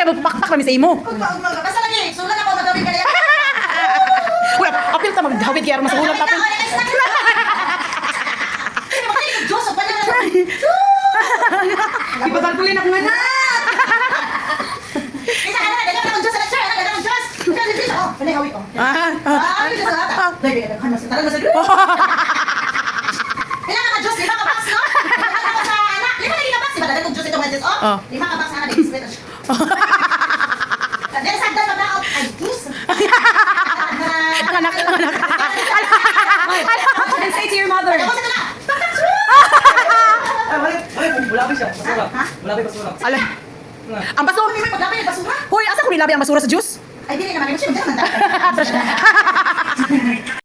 magpakpak kami sa imo. Basta lagi, sulat ako magawin ka na. Uy, apil ta maghawid kaya mas ulan tapos. Diyos, ang pala na. Ipatalpulin ako nga na. Isa ka na, dagan akong Diyos sa lecture. Dagan akong Diyos. Oh, pala hawik ko. Ay, Diyos sa lata. Dahil, talaga sa Diyos. Kailangan ka Diyos, 5 ka box, no? Kailangan ko sa anak. 5 lagi ka box, diba? Dagan kong Diyos ito, Wednesday. Oh, 5 ka box, anak. Dahil sagdan pa ba ako? Ay, Diyos. Anak. And say to your mother. Ako sa tala. Mulabi siya, basura. Mulabi basura. Ala. Ang baso. Paglapit yung basura. Hoy, asa ko nilabi ang basura sa juice? Ay, dili naman. Hindi siya magdala.